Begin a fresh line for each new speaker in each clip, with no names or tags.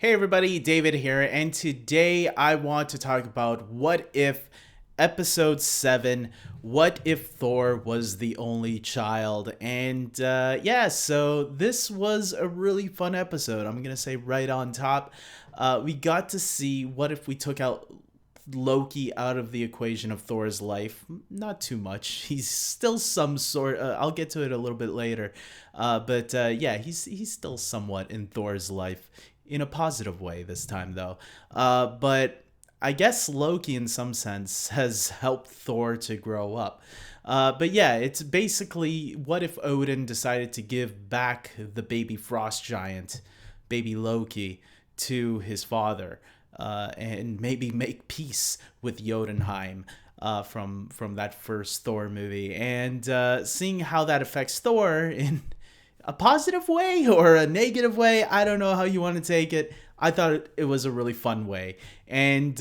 Hey everybody, David here, and today I want to talk about What If Episode 7, What If Thor Was the Only Child? And so this was a really fun episode. I'm going to say right on top. We got to see what if we took out Loki out of the equation of Thor's life. Not too much. He's still some sort. I'll get to it a little bit later, but he's still somewhat in Thor's life in a positive way this time, though. But I guess Loki, in some sense, has helped Thor to grow up. But yeah, it's basically what if Odin decided to give back the baby frost giant, baby Loki, to his father, and maybe make peace with Jotunheim from that first Thor movie, and seeing how that affects Thor in a positive way or a negative way. I don't know how you want to take it. I thought it was a really fun way, and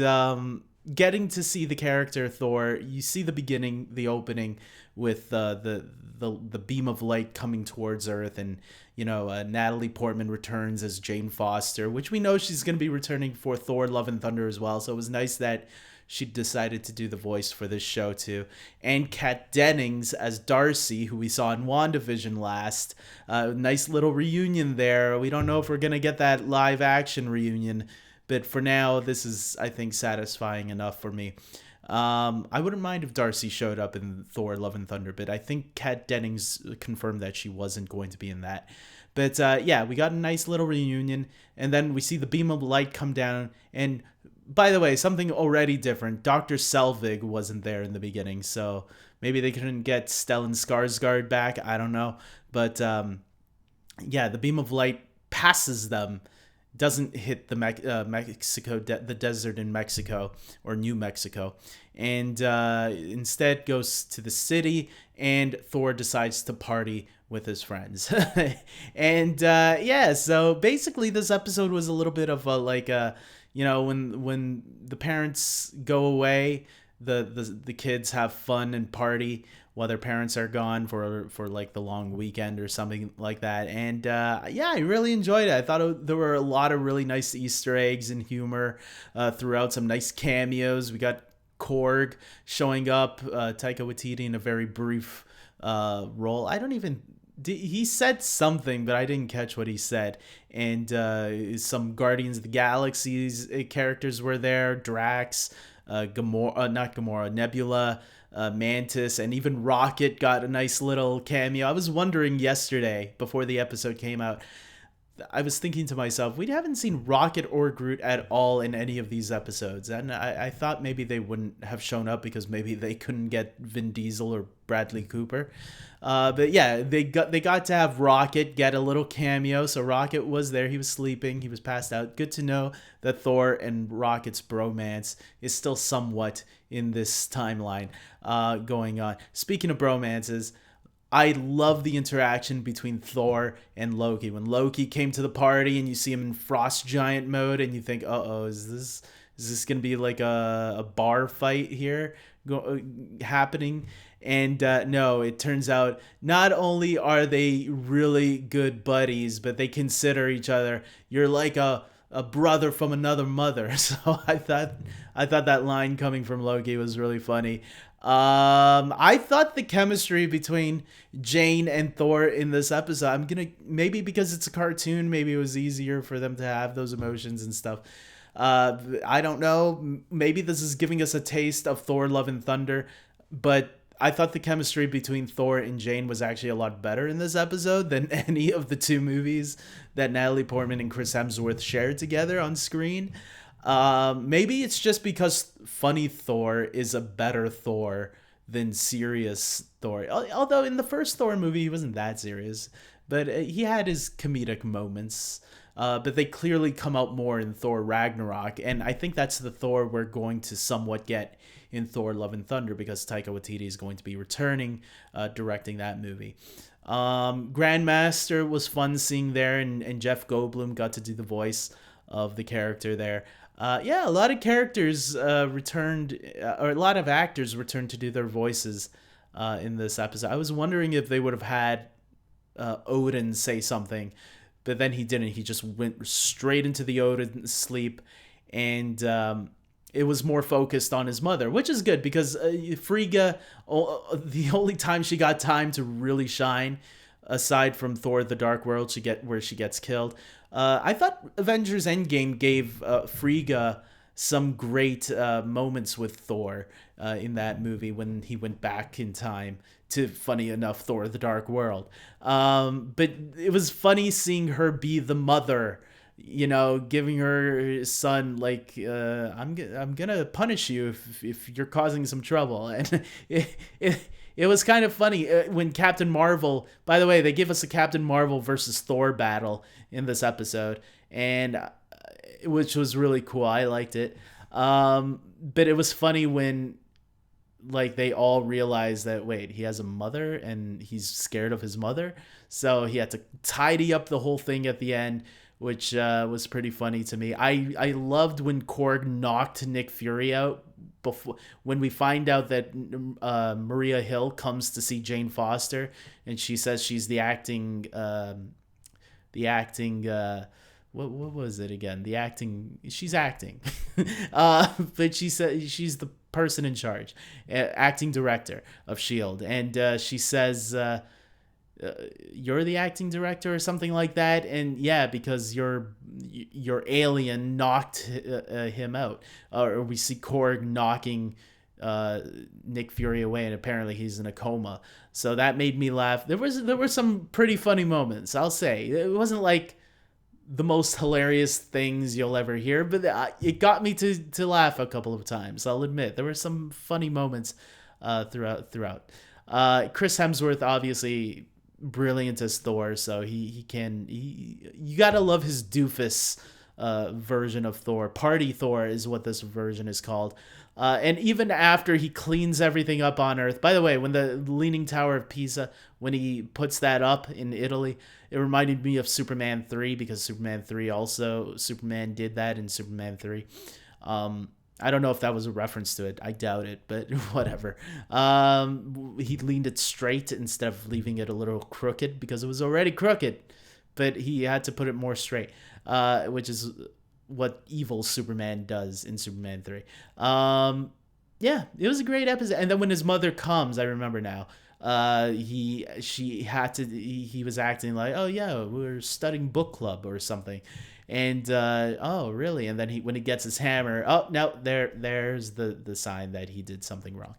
getting to see the character Thor. You see the beginning, the opening with the beam of light coming towards Earth, and Natalie Portman returns as Jane Foster, which we know she's going to be returning for Thor: Love and Thunder as well. So it was nice that she decided to do the voice for this show too. And Kat Dennings as Darcy, who we saw in WandaVision last. Nice little reunion there. We don't know if we're going to get that live action reunion, but for now, this is, I think, satisfying enough for me. I wouldn't mind if Darcy showed up in Thor: Love and Thunder, but I think Kat Dennings confirmed that she wasn't going to be in that. But we got a nice little reunion, and then we see the beam of light come down. And by the way, something already different. Dr. Selvig wasn't there in the beginning, so maybe they couldn't get Stellan Skarsgård back. I don't know. But the beam of light passes them, doesn't hit the Mexico, the desert in Mexico or New Mexico, and instead goes to the city. And Thor decides to party with his friends, and so basically this episode was a little bit of when the parents go away, the kids have fun and party while their parents are gone for like the long weekend or something like that. And I really enjoyed it. I thought there were a lot of really nice Easter eggs and humor throughout, some nice cameos. We got Korg showing up, Taika Waititi in a very brief role. I don't even he said something, but I didn't catch what he said. And some Guardians of the Galaxy's characters were there. Drax, not Gamora, Nebula, Mantis, and even Rocket got a nice little cameo. I was wondering yesterday, before the episode came out, I was thinking to myself, we haven't seen Rocket or Groot at all in any of these episodes. And I thought maybe they wouldn't have shown up because maybe they couldn't get Vin Diesel or Bradley Cooper. But yeah, they got to have Rocket get a little cameo. So Rocket was there. He was sleeping. He was passed out. Good to know that Thor and Rocket's bromance is still somewhat in this timeline going on. Speaking of bromances, I love the interaction between Thor and Loki. When Loki came to the party and you see him in Frost Giant mode, and you think, "Uh-oh, is this gonna be like a bar fight here happening?" And no, it turns out not only are they really good buddies, but they consider each other. You're like a brother from another mother. So I thought that line coming from Loki was really funny. I thought the chemistry between Jane and Thor in this episode, maybe because it's a cartoon, maybe it was easier for them to have those emotions and stuff. I don't know. Maybe this is giving us a taste of Thor: Love and Thunder, but I thought the chemistry between Thor and Jane was actually a lot better in this episode than any of the two movies that Natalie Portman and Chris Hemsworth shared together on screen. Maybe it's just because funny Thor is a better Thor than serious Thor. Although in the first Thor movie, he wasn't that serious, but he had his comedic moments. But they clearly come out more in Thor Ragnarok, and I think that's the Thor we're going to somewhat get in Thor: Love and Thunder, because Taika Waititi is going to be returning, directing that movie. Grandmaster was fun seeing there, and Jeff Goldblum got to do the voice of the character there. A lot of characters returned, or a lot of actors returned to do their voices in this episode. I was wondering if they would have had Odin say something, but then he didn't. He just went straight into the Odin sleep, and it was more focused on his mother, which is good because Frigga, the only time she got time to really shine, aside from Thor: The Dark World, where she gets killed. I thought Avengers Endgame gave Frigga some great moments with Thor in that movie when he went back in time to, funny enough, Thor: The Dark World. But it was funny seeing her be the mother, giving her son like, I'm gonna punish you if you're causing some trouble, and it was kind of funny when Captain Marvel. By the way, they give us a Captain Marvel versus Thor battle in this episode, and which was really cool. I liked it. But it was funny when like they all realized that, wait, he has a mother and he's scared of his mother, so he had to tidy up the whole thing at the end, which was pretty funny to me. I loved when Korg knocked Nick Fury out before, when we find out that Maria Hill comes to see Jane Foster, and she says she's the acting what was it again? She's acting. But she said she's the person in charge, acting director of S.H.I.E.L.D. And she says, you're the acting director or something like that. And yeah, because your alien knocked him out. Or we see Korg knocking Nick Fury away, and apparently he's in a coma. So that made me laugh. There were some pretty funny moments, I'll say. It wasn't like the most hilarious things you'll ever hear, but it got me to laugh a couple of times. I'll admit there were some funny moments throughout. Chris Hemsworth, obviously brilliant as Thor, so you gotta love his doofus version of Thor. Party Thor is what this version is called. And even after he cleans everything up on Earth, by the way, when the Leaning Tower of Pisa, when he puts that up in Italy, it reminded me of Superman 3, because Superman did that in Superman 3. I don't know if that was a reference to it. I doubt it, but whatever. He leaned it straight instead of leaving it a little crooked, because it was already crooked, but he had to put it more straight, which is what evil Superman does in Superman 3. Yeah, it was a great episode. And then when his mother comes, I remember now, he was acting like, oh yeah, we're studying book club or something. And oh really? And then when he gets his hammer, oh no, there's the sign that he did something wrong.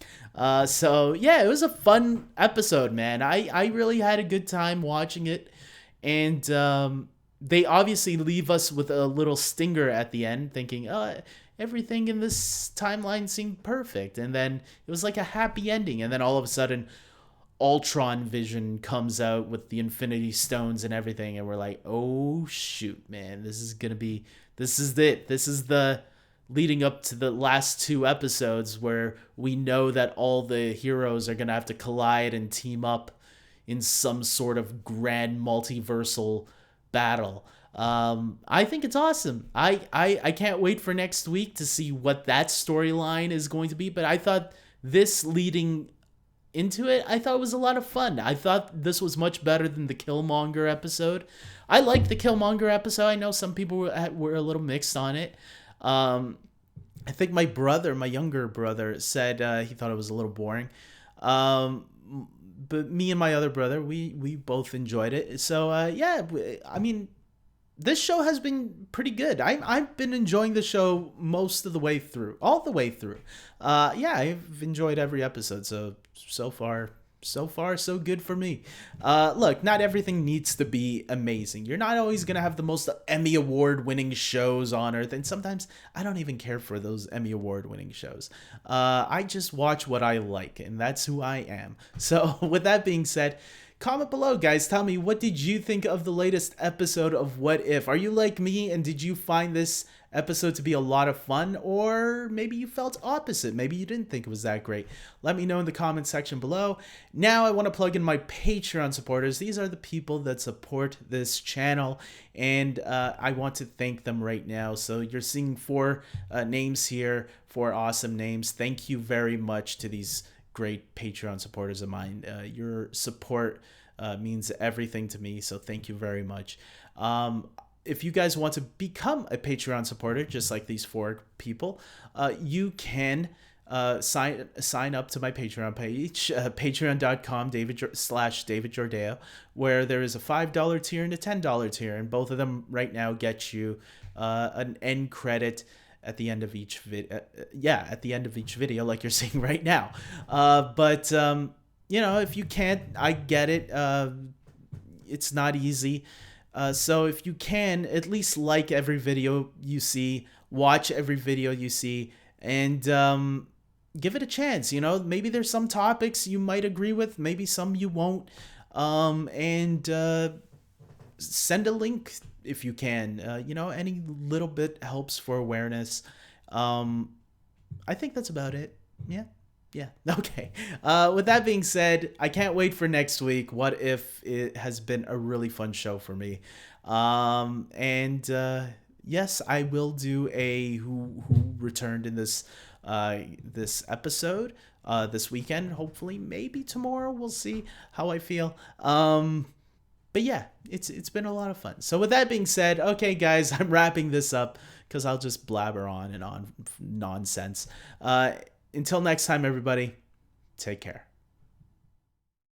So yeah, it was a fun episode, man. I really had a good time watching it. And they obviously leave us with a little stinger at the end, thinking, oh, everything in this timeline seemed perfect. And then it was like a happy ending. And then all of a sudden, Ultron Vision comes out with the Infinity Stones and everything. And we're like, oh, shoot, man. This is it. This is the leading up to the last two episodes where we know that all the heroes are going to have to collide and team up in some sort of grand multiversal battle. I think it's awesome. I can't wait for next week to see what that storyline is going to be. But I thought this leading into it, I thought it was a lot of fun. I thought this was much better than the Killmonger episode. I liked the Killmonger episode. I know some people were a little mixed on it. I think my younger brother, said he thought it was a little boring. But me and my other brother, we both enjoyed it. So yeah, I mean, this show has been pretty good. I've been enjoying the show all the way through. Yeah, I've enjoyed every episode. So far so good for me. Look, not everything needs to be amazing. You're not always gonna have the most Emmy award winning shows on earth, and sometimes I don't even care for those Emmy award winning shows. I just watch what I like, and that's who I am. So with that being said, comment below, guys. Tell me, what did you think of the latest episode of What If? Are you like me, and did you find this episode to be a lot of fun, or maybe you felt opposite? Maybe you didn't think it was that great. Let me know in the comment section below. Now I want to plug in my Patreon supporters. These are the people that support this channel, and I want to thank them right now. So you're seeing 4 names here, 4 awesome names. Thank you very much to these great Patreon supporters of mine. Your support means everything to me. So thank you very much. If you guys want to become a Patreon supporter, just like these four people, you can sign up to my Patreon page, patreon.com /David Jordeo, where there is a $5 tier and a $10 tier, and both of them right now get you an end credit at the end of each at the end of each video, like you're seeing right now. But if you can't, I get it. It's not easy. So if you can, at least like every video you see, watch every video you see, and give it a chance. Maybe there's some topics you might agree with, maybe some you won't. And send a link if you can. Any little bit helps for awareness. I think that's about it. Yeah. Okay. With that being said, I can't wait for next week. What if it has been a really fun show for me? And yes, I will do a who returned in this episode this weekend. Hopefully, maybe tomorrow. We'll see how I feel. But yeah, it's been a lot of fun. So with that being said, okay, guys, I'm wrapping this up because I'll just blabber on and on nonsense. Until next time, everybody, take care.